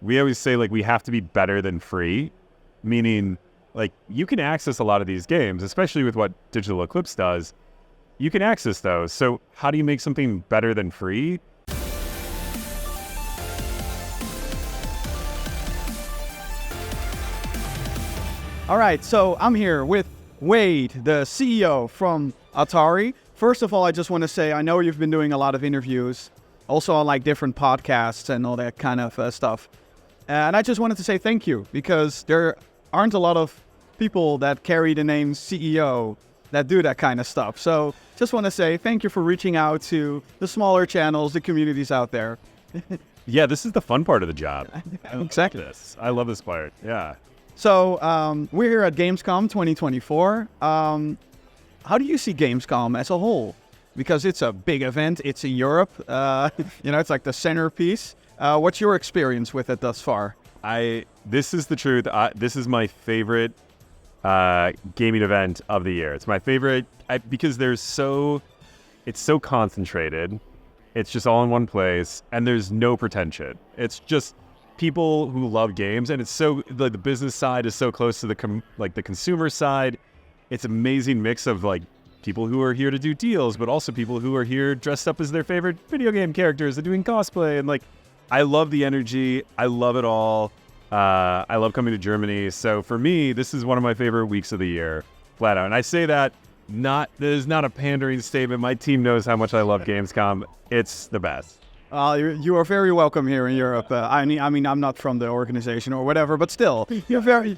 we always say like we have to be better than free, meaning like you can access a lot of these games, especially with what Digital Eclipse does. You can access those. So how do you make something better than free? All right, so I'm here with Wade, the CEO from Atari. First of all, I just want to say I know you've been doing a lot of interviews, also on like different podcasts and all that kind of stuff. And I just wanted to say thank you, because there aren't a lot of people that carry the name CEO that do that kind of stuff. So just want to say thank you for reaching out to the smaller channels, the communities out there. Yeah, this is the fun part of the job. Exactly. I love this part. Yeah. So we're here at Gamescom 2024. How do you see Gamescom as a whole? Because it's a big event. It's in Europe. It's like the centerpiece. What's your experience with it thus far? This is the truth. This is my favorite gaming event of the year. It's my favorite because it's so concentrated. It's just all in one place, and there's no pretension. It's just people who love games, and it's so the business side is so close to the consumer side. It's an amazing mix of like people who are here to do deals, but also people who are here dressed up as their favorite video game characters and doing cosplay. And like, I love the energy. I love it all. I love coming to Germany. So for me, this is one of my favorite weeks of the year, flat out. And I say that that is not a pandering statement. My team knows how much I love Gamescom. It's the best. You are very welcome here in Europe. I mean, I'm not from the organization or whatever, but still, you're very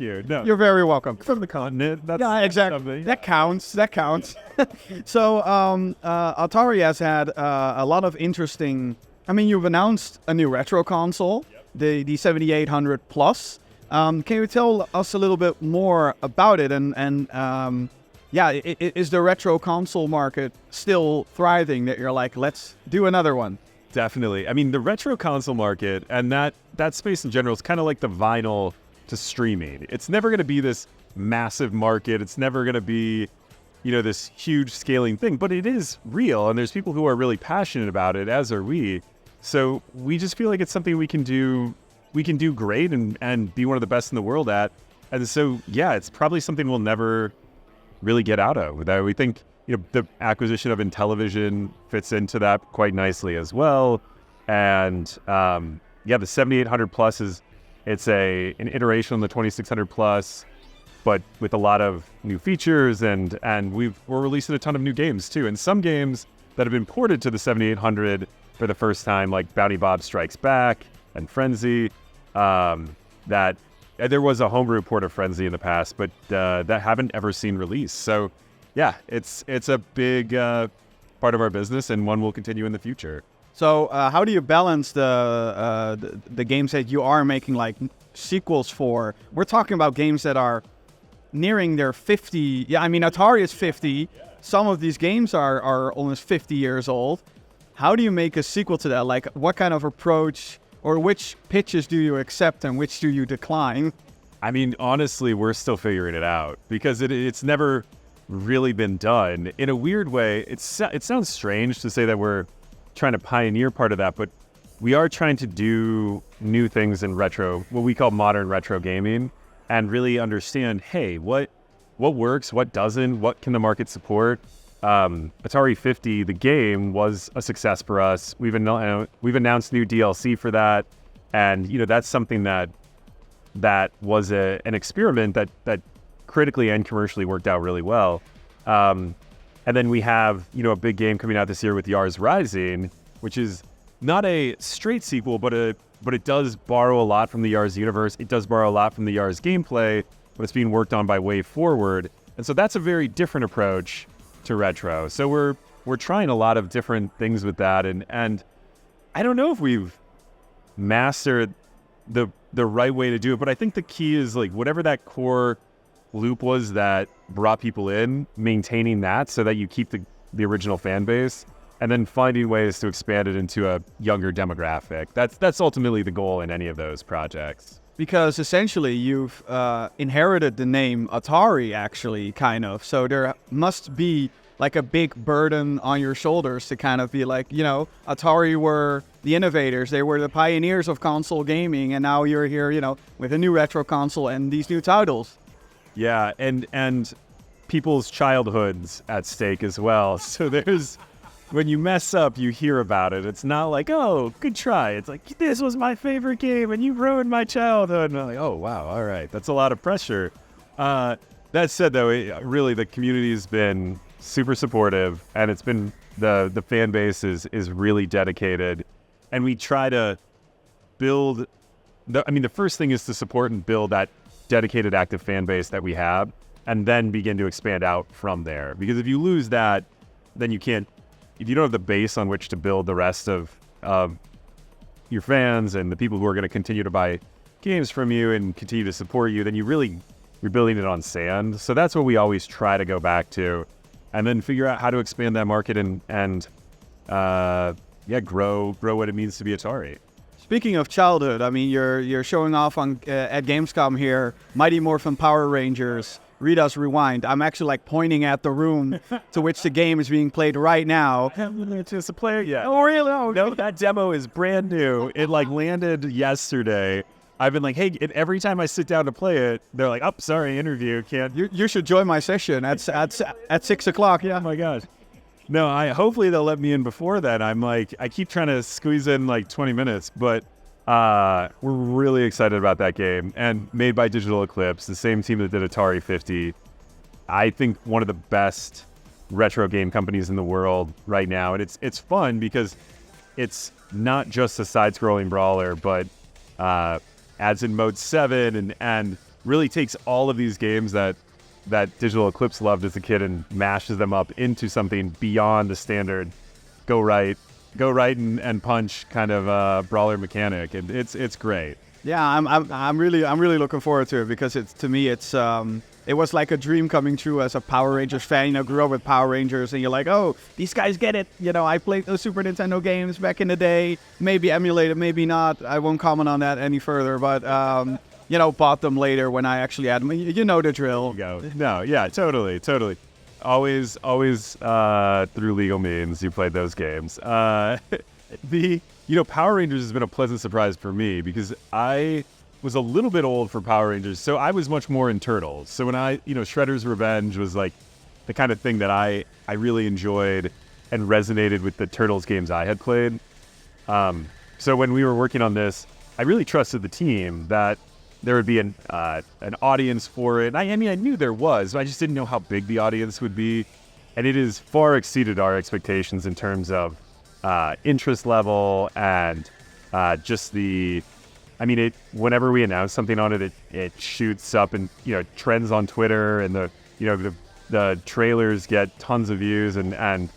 welcome. From the continent. Yeah, exactly. Something. That counts. So, Atari has had a lot of interesting. I mean, you've announced a new retro console, the 7800 Plus. Can you tell us a little bit more about it? Is the retro console market still thriving? That you're like, let's do another one. Definitely. I mean, the retro console market and that space in general is kind of like the vinyl to streaming. It's never going to be this massive market. It's never going to be, this huge scaling thing, but it is real. And there's people who are really passionate about it, as are we. So we just feel like it's something we can do great and be one of the best in the world at. And so, yeah, it's probably something we'll never really get out of. That we think, the acquisition of Intellivision fits into that quite nicely as well. And the 7800 Plus it's an iteration on the 2600 Plus, but with a lot of new features, and we're releasing a ton of new games too. And some games that have been ported to the 7800 for the first time, like Bounty Bob Strikes Back and Frenzy, that there was a homebrew port of Frenzy in the past, but that haven't ever seen release. So yeah, it's a big part of our business, and one will continue in the future. So how do you balance the games that you are making like sequels for? We're talking about games that are nearing their 50. Yeah, I mean, Atari is 50. Some of these games are almost 50 years old. How do you make a sequel to that? Like, what kind of approach or which pitches do you accept and which do you decline? I mean, honestly, we're still figuring it out because it's never really been done. In a weird way, it sounds strange to say that we're trying to pioneer part of that, but we are trying to do new things in retro, what we call modern retro gaming, and really understand, hey, what works, what doesn't, what can the market support. Atari 50, the game, was a success for us. We've announced new DLC for that, and that's something that was an experiment that critically and commercially worked out really well. And then we have, a big game coming out this year with Yars Rising, which is not a straight sequel, but it does borrow a lot from the Yars universe. It does borrow a lot from the Yars gameplay, but it's being worked on by Way Forward. And so that's a very different approach to retro. So we're trying a lot of different things with that. And I don't know if we've mastered the right way to do it, but I think the key is like whatever that core loop was that brought people in, maintaining that so that you keep the original fan base, and then finding ways to expand it into a younger demographic. That's ultimately the goal in any of those projects. Because essentially you've inherited the name Atari, actually, kind of. So there must be like a big burden on your shoulders to kind of be like, you know, Atari were the innovators, they were the pioneers of console gaming, and now you're here, you know, with a new retro console and these new titles. Yeah, and people's childhoods at stake as well. So there's, when you mess up, you hear about it. It's not like, oh, good try. It's like, this was my favorite game and you ruined my childhood. And I'm like, oh, wow, all right. That's a lot of pressure. That said, though, really the community has been super supportive, and it's been, the fan base is really dedicated. And we try to build, the first thing is to support and build that dedicated active fan base that we have, and then begin to expand out from there. Because if you lose that, then you can't, if you don't have the base on which to build the rest of your fans and the people who are going to continue to buy games from you and continue to support you, then you're building it on sand. So that's what we always try to go back to, and then figure out how to expand that market and grow what it means to be Atari. Speaking of childhood, I mean, you're showing off on at Gamescom here, Mighty Morphin Power Rangers, Rita's Rewind. I'm actually like pointing at the room to which the game is being played right now. I haven't just a player yet. Oh, really? Oh, no, that demo is brand new. It like landed yesterday. I've been like, hey, every time I sit down to play it, they're like, oh, sorry, interview, can't. You should join my session at 6 o'clock. Yeah. Oh my gosh. No, hopefully they'll let me in before that. I'm like, I keep trying to squeeze in like 20 minutes, but we're really excited about that game. And made by Digital Eclipse, the same team that did Atari 50. I think one of the best retro game companies in the world right now. And it's fun because it's not just a side-scrolling brawler, but adds in Mode 7 and really takes all of these games that Digital Eclipse loved as a kid and mashes them up into something beyond the standard go right and punch kind of brawler mechanic, and it's great. Yeah, I'm really looking forward to it, because it was like a dream coming true as a Power Rangers fan. You know, grew up with Power Rangers, and you're like, oh, these guys get it. You know, I played those Super Nintendo games back in the day, maybe emulated, maybe not. I won't comment on that any further, but bought them later when I actually had them. You know the drill. There you go. No, yeah, totally. Always through legal means you played those games. Power Rangers has been a pleasant surprise for me, because I was a little bit old for Power Rangers, so I was much more in Turtles. So when Shredder's Revenge was like the kind of thing that I really enjoyed and resonated with the Turtles games I had played. So when we were working on this, I really trusted the team that there would be an audience for it. I knew there was, but I just didn't know how big the audience would be. And it has far exceeded our expectations in terms of interest level and just whenever we announce something on it, it shoots up and, trends on Twitter, and the trailers get tons of views, and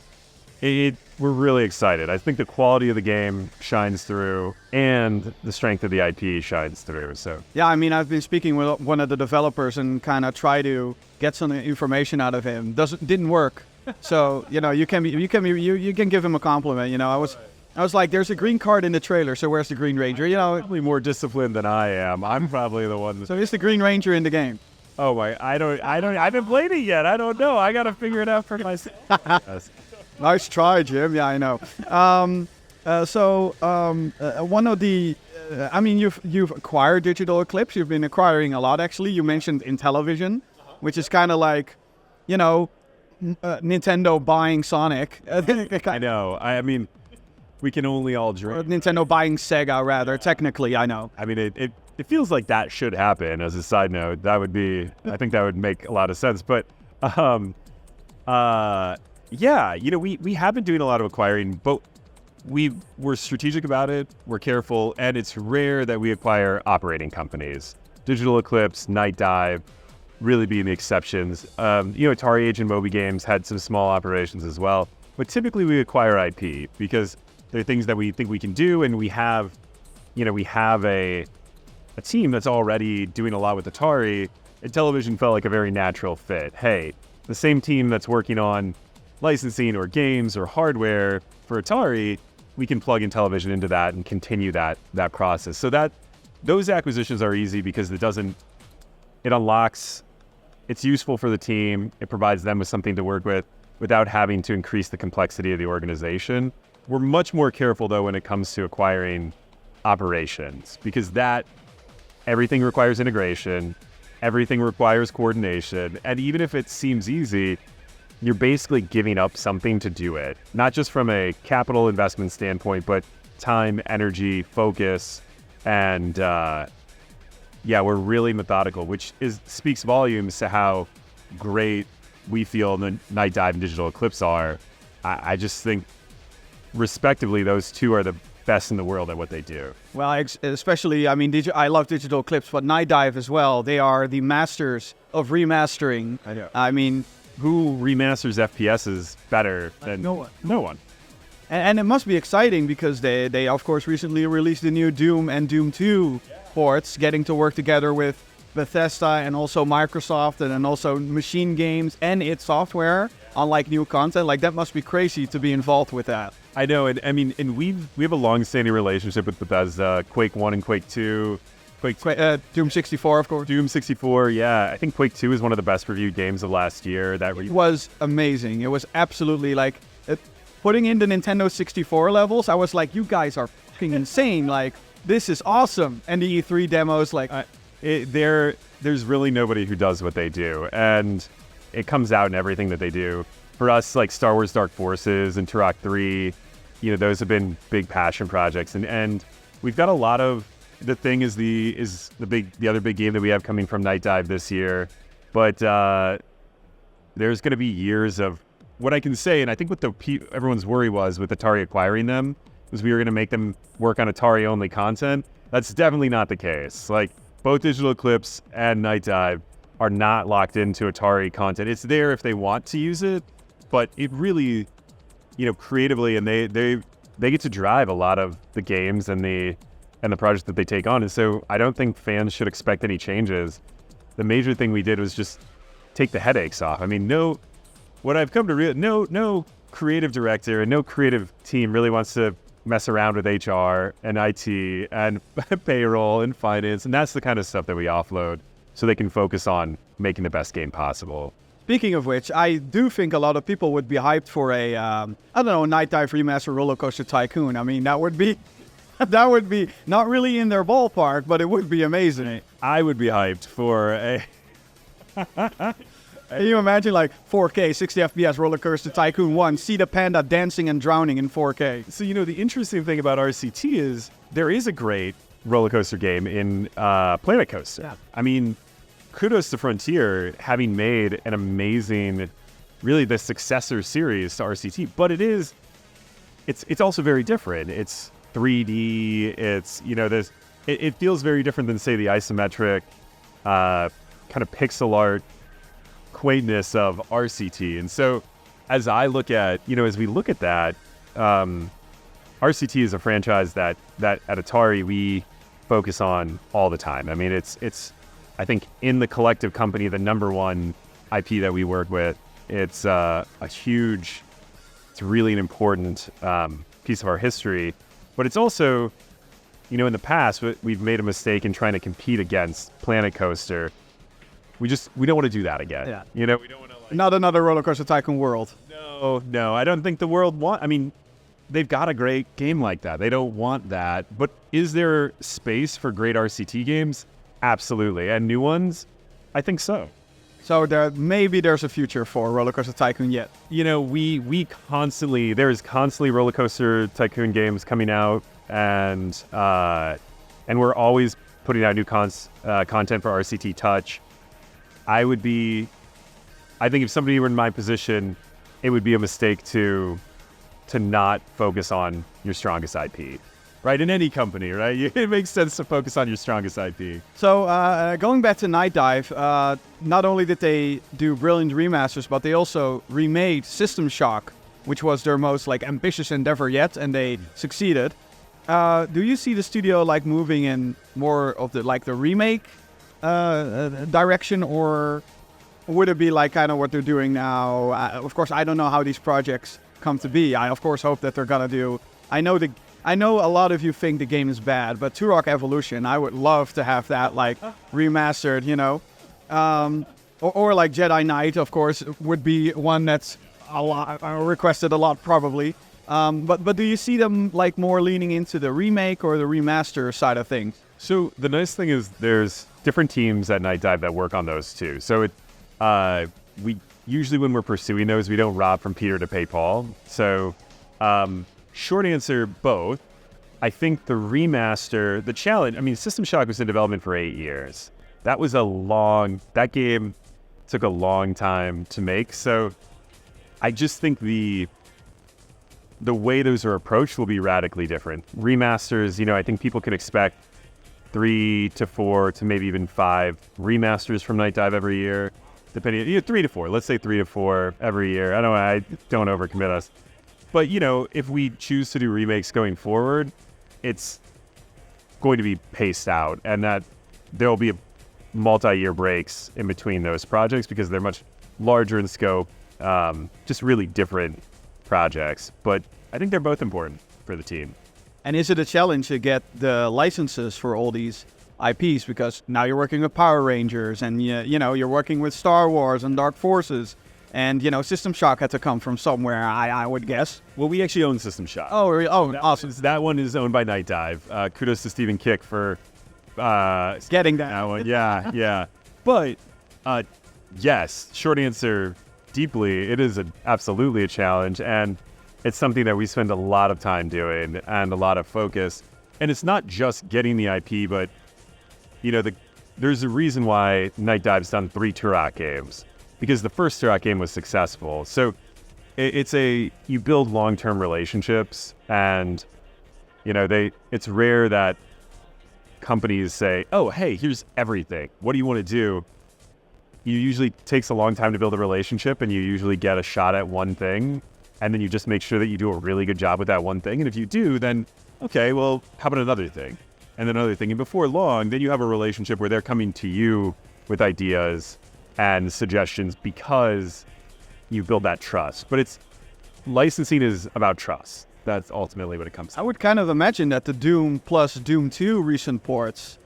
we're really excited. I think the quality of the game shines through, and the strength of the IP shines through. So yeah, I've been speaking with one of the developers and kind of try to get some information out of him. Didn't work. So you can give him a compliment. I was like, there's a green card in the trailer, so where's the Green Ranger? Probably more disciplined than I am. I'm probably the one. So is the Green Ranger in the game? Oh my! I haven't played it yet. I don't know. I gotta figure it out for myself. Yes. Nice try, Jim. Yeah, I know. One of the, you've acquired Digital Eclipse. You've been acquiring a lot, actually. You mentioned in television, which is kind of like, Nintendo buying Sonic. I know. We can only all dream. Or Nintendo buying Sega, rather, technically, I know. It feels like that should happen. As a side note, I think that would make a lot of sense. But, yeah, we have been doing a lot of acquiring, but we're strategic about it. We're careful, and it's rare that we acquire operating companies. Digital Eclipse, Nightdive, really being the exceptions. Atari Age and Moby Games had some small operations as well, but typically we acquire IP because they're things that we think we can do, and we have a team that's already doing a lot with Atari, and television felt like a very natural fit. Hey, the same team that's working on licensing or games or hardware for Atari, we can plug in television into that and continue that process. So those acquisitions are easy because it unlocks, it's useful for the team, it provides them with something to work with. without having to increase the complexity of the organization. We're much more careful, though, when it comes to acquiring operations, because everything requires integration, everything requires coordination, and even if it seems easy, you're basically giving up something to do it, not just from a capital investment standpoint, but time, energy, focus, and we're really methodical, which speaks volumes to how great we feel the Nightdive and Digital Eclipse are. I just think, respectively, those two are the best in the world at what they do. Well, especially, I mean, I love Digital Eclipse, but Nightdive as well. They are the masters of remastering. I know. I mean, who remasters FPSs better than no one? No one. And it must be exciting because they of course recently released the new Doom and Doom 2 ports, getting to work together with Bethesda and also Microsoft and then also Machine Games and id Software on like new content. Like that must be crazy to be involved with that. I know, and I mean, and we have a long-standing relationship with Bethesda, Quake 1 and Quake 2. Doom 64, of course. Doom 64, yeah. I think Quake 2 is one of the best reviewed games of last year. It was amazing. It was absolutely like, putting in the Nintendo 64 levels, I was like, you guys are fucking insane. Like, this is awesome. And the E3 demos, like... there's really nobody who does what they do. And it comes out in everything that they do. For us, like Star Wars Dark Forces and Turok 3, those have been big passion projects. And we've got a lot of... The Thing is the other big game that we have coming from Nightdive this year. But there's going to be years of... What I can say, and I think what everyone's worry was with Atari acquiring them, was we were going to make them work on Atari-only content. That's definitely not the case. Like, both Digital Eclipse and Nightdive are not locked into Atari content. It's there if they want to use it, but it really, creatively, and they get to drive a lot of the games and the projects that they take on. And so I don't think fans should expect any changes. The major thing we did was just take the headaches off. I mean, what I've come to realize, no creative director and no creative team really wants to mess around with HR and IT and payroll and finance. And that's the kind of stuff that we offload so they can focus on making the best game possible. Speaking of which, I do think a lot of people would be hyped for a, Nightdive Remastered Rollercoaster Tycoon. I mean, that would be not really in their ballpark, but it would be amazing. I would be hyped for a... Can you imagine like 4K, 60 FPS Rollercoaster Tycoon 1, see the panda dancing and drowning in 4K? So, the interesting thing about RCT is there is a great roller coaster game in Planet Coaster. Yeah. I mean, kudos to Frontier having made an amazing, really the successor series to RCT, but it's also very different. It's 3D, it's, it feels very different than, say, the isometric kind of pixel art quaintness of RCT. And so as I look at, as we look at that, RCT is a franchise that at Atari we focus on all the time. I mean, it's I think in the collective company, the number one IP that we work with. It's it's really an important piece of our history, but it's also, in the past, we've made a mistake in trying to compete against Planet Coaster. We don't want to do that again. Yeah. We don't want to not another Rollercoaster Tycoon world. No, I don't think the world they've got a great game like that. They don't want that. But is there space for great RCT games? Absolutely. And new ones? I think so. So there's a future for Rollercoaster Tycoon yet. There's constantly Rollercoaster Tycoon games coming out, and we're always putting out new content for RCT Touch. I think if somebody were in my position, it would be a mistake to not focus on your strongest IP, right? In any company, right? It makes sense to focus on your strongest IP. So going back to Nightdive, not only did they do brilliant remasters, but they also remade System Shock, which was their most ambitious endeavor yet, and they succeeded. Do you see the studio moving in more of the remake direction, or would it be kind of what they're doing now? Of course, I don't know how these projects come to be. I of course hope that they're gonna do. I know a lot of you think the game is bad, but Turok Evolution, I would love to have that remastered, or Jedi Knight, of course, would be one that's a lot, requested a lot probably. But do you see them like more leaning into the remake or the remaster side of things? So the nice thing is there's different teams at Nightdive that work on those too. So we usually when we're pursuing those, we don't rob from Peter to pay Paul. So short answer, both. I think the remaster, the challenge, I mean, System Shock was in development for 8 years. That game took a long time to make. So I just think the way those are approached will be radically different. Remasters, I think people can expect 3 to 4 to maybe even 5 remasters from Nightdive every year, depending, 3 to 4. Let's say 3 to 4 every year. I don't overcommit us. But, if we choose to do remakes going forward, it's going to be paced out, and that there'll be multi-year breaks in between those projects because they're much larger in scope, just really different projects. But I think they're both important for the team. And is it a challenge to get the licenses for all these IPs? Because now you're working with Power Rangers, and you're working with Star Wars and Dark Forces, and System Shock had to come from somewhere, I would guess. Well, we actually own System Shock. Oh, awesome! That one is owned by Nightdive. Kudos to Stephen Kick for getting that one. Yeah. But yes, short answer, deeply, it is absolutely a challenge, and it's something that we spend a lot of time doing and a lot of focus. And it's not just getting the IP, but there's a reason why Nightdive's done 3 Turok games, because the first Turok game was successful. So you build long-term relationships, and it's rare that companies say, oh, hey, here's everything. What do you want to do? It usually takes a long time to build a relationship, and you usually get a shot at one thing, and then you just make sure that you do a really good job with that one thing. And if you do, then, okay, well, how about another thing? And then another thing. And before long, then you have a relationship where they're coming to you with ideas and suggestions because you build that trust. But licensing is about trust. That's ultimately what it comes to. I would kind of imagine that the Doom plus Doom 2 recent ports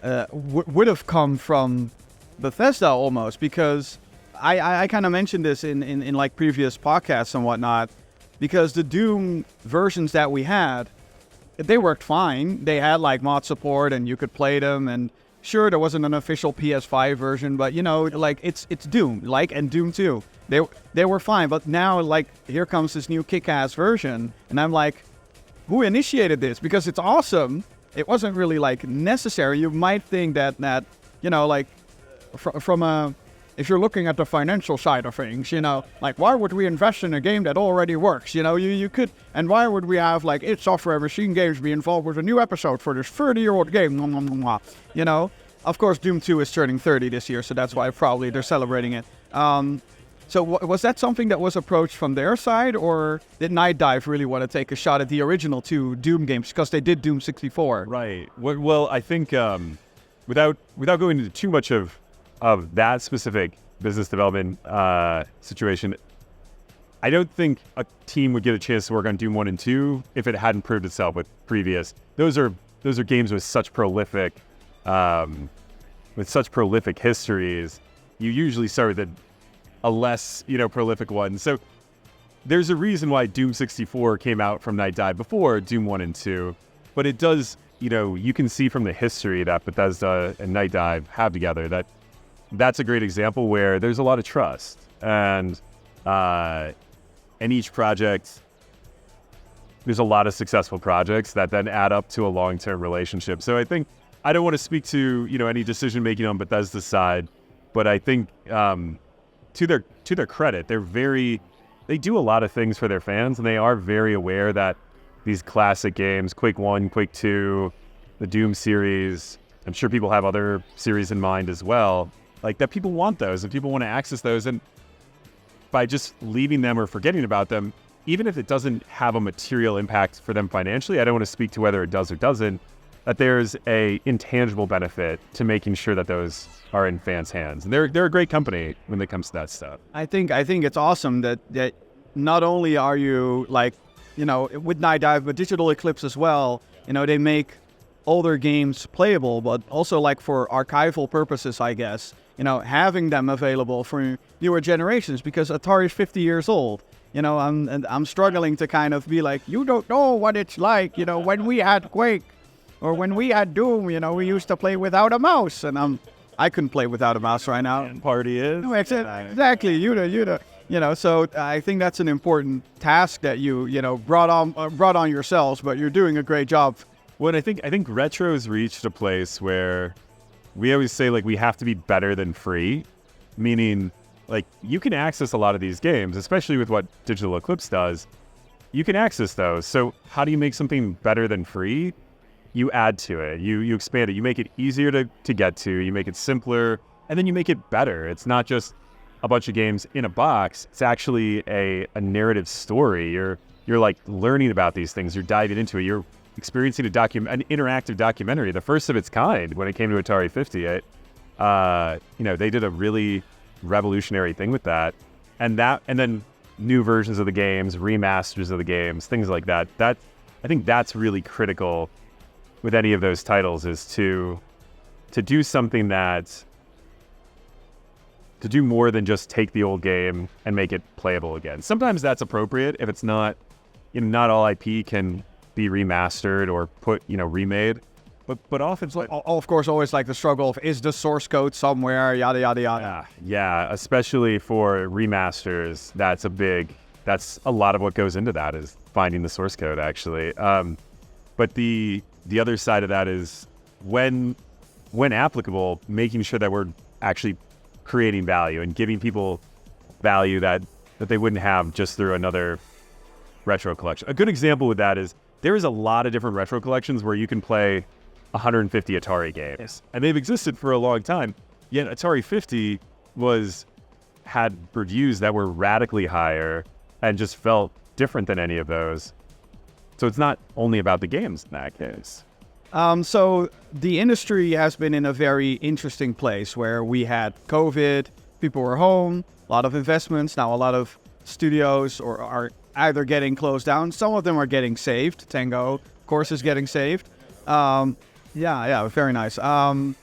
would have come from Bethesda almost, because I kind of mentioned this in like previous podcasts and whatnot, because the Doom versions that we had, they worked fine. They had like mod support and you could play them, and sure, there wasn't an official PS5 version, but like it's Doom, and Doom 2. They were fine, but now like here comes this new kick-ass version, and I'm like, who initiated this? Because it's awesome. It wasn't really like necessary. You might think that like from a, if you're looking at the financial side of things, like why would we invest in a game that already works? You could, and why would we have like id Software Machine Games be involved with a new episode for this 30-year-old game? Of course, Doom 2 is turning 30 this year, so that's why probably they're celebrating it. So was that something that was approached from their side, or did Nightdive really want to take a shot at the original 2 Doom games, because they did Doom 64? Right. Well, I think without going into too much of that specific business development situation, I don't think a team would get a chance to work on Doom 1 and 2 if it hadn't proved itself with previous. Those are games with such prolific histories. You usually start with a less prolific one. So there's a reason why Doom 64 came out from Nightdive before Doom 1 and 2, but it does, you can see from the history that Bethesda and Nightdive have together that's a great example where there's a lot of trust, and each project, there's a lot of successful projects that then add up to a long-term relationship. So I think, I don't want to speak to any decision making on Bethesda's side, but I think to their credit, they do a lot of things for their fans, and they are very aware that these classic games, Quake 1, Quake 2, the Doom series, I'm sure people have other series in mind as well, like that people want those and people want to access those, and by just leaving them or forgetting about them, even if it doesn't have a material impact for them financially, I don't want to speak to whether it does or doesn't, that there's a intangible benefit to making sure that those are in fans' hands. And they're a great company when it comes to that stuff. I think it's awesome that not only are you like, with Nightdive, but Digital Eclipse as well, they make older games playable, but also like for archival purposes, I guess, having them available for newer generations, because Atari is 50 years old. I'm struggling to kind of be like, you don't know what it's like, when we had Quake or when we had Doom, we used to play without a mouse, and I couldn't play without a mouse right now. Party is. No, exactly. So I think that's an important task that you brought on yourselves, but you're doing a great job. Well, I think retro's reached a place where we always say like we have to be better than free, meaning like you can access a lot of these games, especially with what Digital Eclipse does. You can access those. So how do you make something better than free? You add to it. You expand it. You make it easier to get to. You make it simpler, and then you make it better. It's not just a bunch of games in a box. It's actually a narrative story. You're like learning about these things. You're diving into it. You're experiencing an interactive documentary, the first of its kind when it came to Atari 50. They did a really revolutionary thing with that, and then new versions of the games, remasters of the games, things like that. I think that's really critical with any of those titles, is to do something to do more than just take the old game and make it playable again. Sometimes that's appropriate if it's not, not all IP can be remastered or remade. But often it's like, of course, always like the struggle of, is the source code somewhere, yada, yada, yada. Yeah, especially for remasters, that's a lot of what goes into that, is finding the source code, actually. But the other side of that is, when applicable, making sure that we're actually creating value and giving people value that they wouldn't have just through another retro collection. A good example with that is, there is a lot of different retro collections where you can play 150 Atari games, and they've existed for a long time. Yet Atari 50 had reviews that were radically higher and just felt different than any of those. So it's not only about the games in that case. So the industry has been in a very interesting place where we had COVID, people were home, a lot of investments. Now a lot of studios are either getting closed down. Some of them are getting saved. Tango, of course, is getting saved. Yeah, very nice. So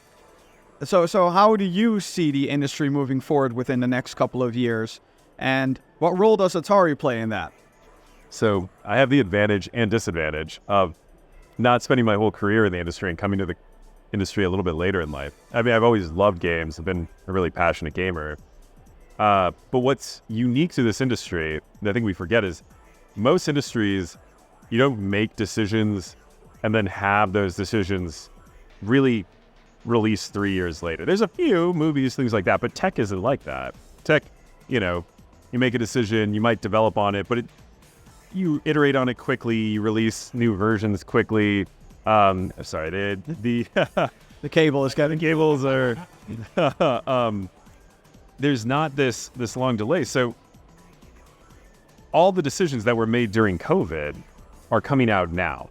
how do you see the industry moving forward within the next couple of years? And what role does Atari play in that? So I have the advantage and disadvantage of not spending my whole career in the industry and coming to the industry a little bit later in life. I mean, I've always loved games. I've been a really passionate gamer. But what's unique to this industry that I think we forget is, most industries, you don't make decisions and then have those decisions really released 3 years later. There's a few movies, things like that, but tech isn't like that. Tech, you make a decision, you might develop on it, but you iterate on it quickly, you release new versions quickly. Sorry, the cable is getting... The cables are... there's not this long delay. So all the decisions that were made during COVID are coming out now.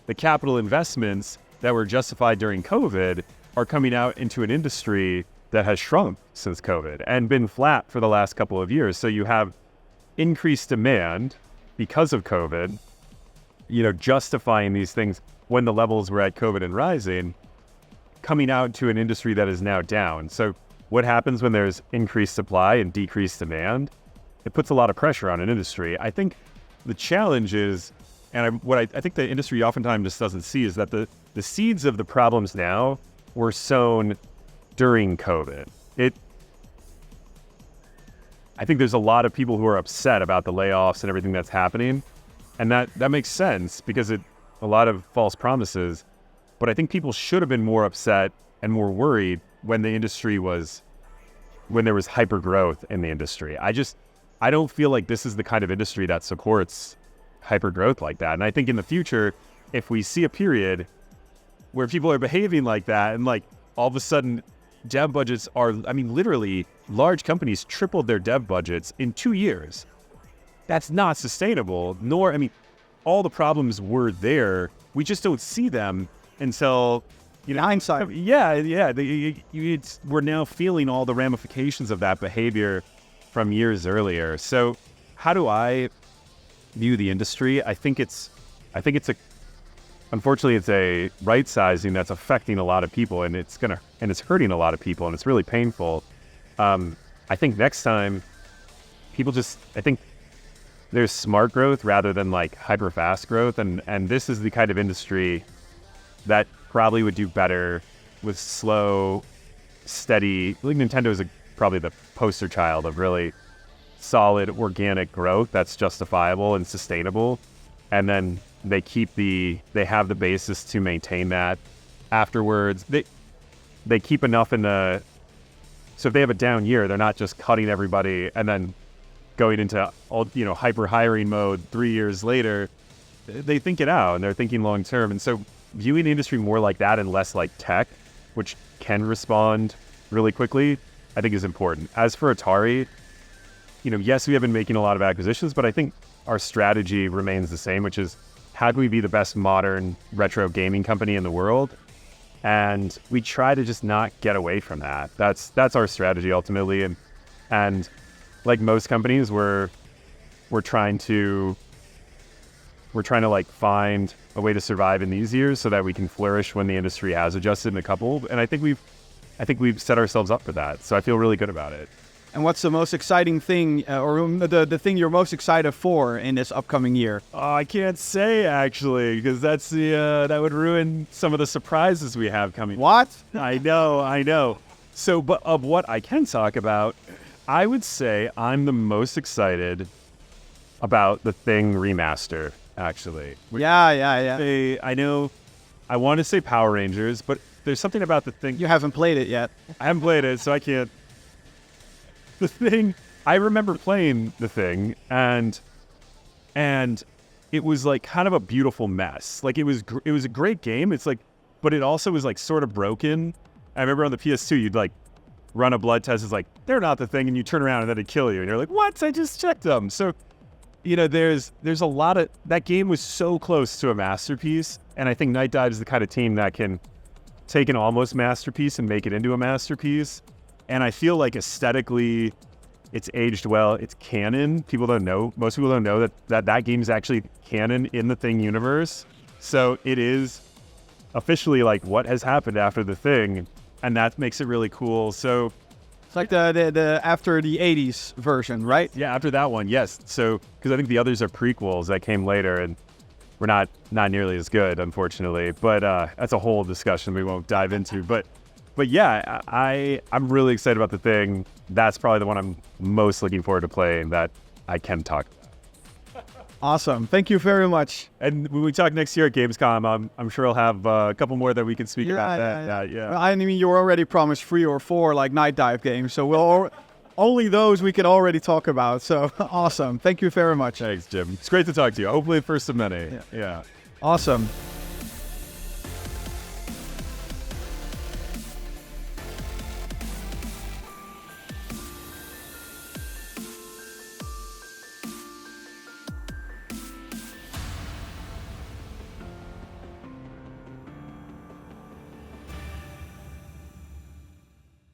The capital investments that were justified during COVID are coming out into an industry that has shrunk since COVID and been flat for the last couple of years. So you have increased demand because of COVID, justifying these things when the levels were at COVID and rising, coming out to an industry that is now down. So what happens when there's increased supply and decreased demand? It puts a lot of pressure on an industry. I think the challenge is, and what I think the industry oftentimes just doesn't see, is that the seeds of the problems now were sown during COVID. I think there's a lot of people who are upset about the layoffs and everything that's happening, and that makes sense because a lot of false promises. But I think people should have been more upset and more worried when there was hyper growth in the industry. I don't feel like this is the kind of industry that supports hyper growth like that. And I think in the future, if we see a period where people are behaving like that, and like all of a sudden dev budgets are, literally large companies tripled their dev budgets in 2 years. That's not sustainable, all the problems were there. We just don't see them until, hindsight. We're now feeling all the ramifications of that behavior from years earlier. So how do I view the industry? Unfortunately, it's a right sizing that's affecting a lot of people, and it's hurting a lot of people, and it's really painful. I think next time, there's smart growth rather than like hyper fast growth, and this is the kind of industry that probably would do better with slow, steady. I think Nintendo is probably the poster child of really solid organic growth that's justifiable and sustainable, and then they have the basis to maintain that afterwards. They keep enough in the, so if they have a down year, they're not just cutting everybody and then going into hyper hiring mode 3 years later. They think it out and they're thinking long term. And so viewing the industry more like that and less like tech, which can respond really quickly, I think is important. As for Atari, yes, we have been making a lot of acquisitions, but I think our strategy remains the same, which is how do we be the best modern retro gaming company in the world? And we try to just not get away from that. That's our strategy ultimately. And like most companies, we're trying to like find a way to survive in these years so that we can flourish when the industry has adjusted in a couple. And I think we've set ourselves up for that. So I feel really good about it. And what's the most exciting thing, or the thing you're most excited for in this upcoming year? Oh, I can't say actually, because that's that would ruin some of the surprises we have coming. What? I know. So, but of what I can talk about, I would say I'm the most excited about the Thing Remastered, actually. Yeah. I know, I want to say Power Rangers, but there's something about the Thing. You haven't played it yet. I haven't played it, so I can't. The Thing, I remember playing the Thing, and it was like kind of a beautiful mess. Like it was a great game. It's like, but it also was like sort of broken. I remember on the PS2, you'd like run a blood test. It's like, they're not the Thing, and you turn around and then it'd kill you. And you're like, what? I just checked them. So, there's a lot of, that game was so close to a masterpiece. And I think Nightdive is the kind of team that can take an almost masterpiece and make it into a masterpiece. And I feel like aesthetically, it's aged well. It's canon. Most people don't know that game is actually canon in the Thing universe. So it is officially like what has happened after the Thing, and that makes it really cool. So it's like the after the 80s version, right? Yeah, after that one, yes. So because I think the others are prequels that came later, and were not nearly as good, unfortunately. But that's a whole discussion we won't dive into. But yeah, I'm really excited about the Thing. That's probably the one I'm most looking forward to playing that I can talk about. Awesome. Thank you very much. And when we talk next year at Gamescom, I'm sure I'll have a couple more that we can speak about that. Yeah. I mean, you were already promised 3 or 4 like Nightdive games, so only those we can already talk about. So awesome. Thank you very much. Thanks, Jim. It's great to talk to you. Hopefully the first of many. Yeah. Awesome.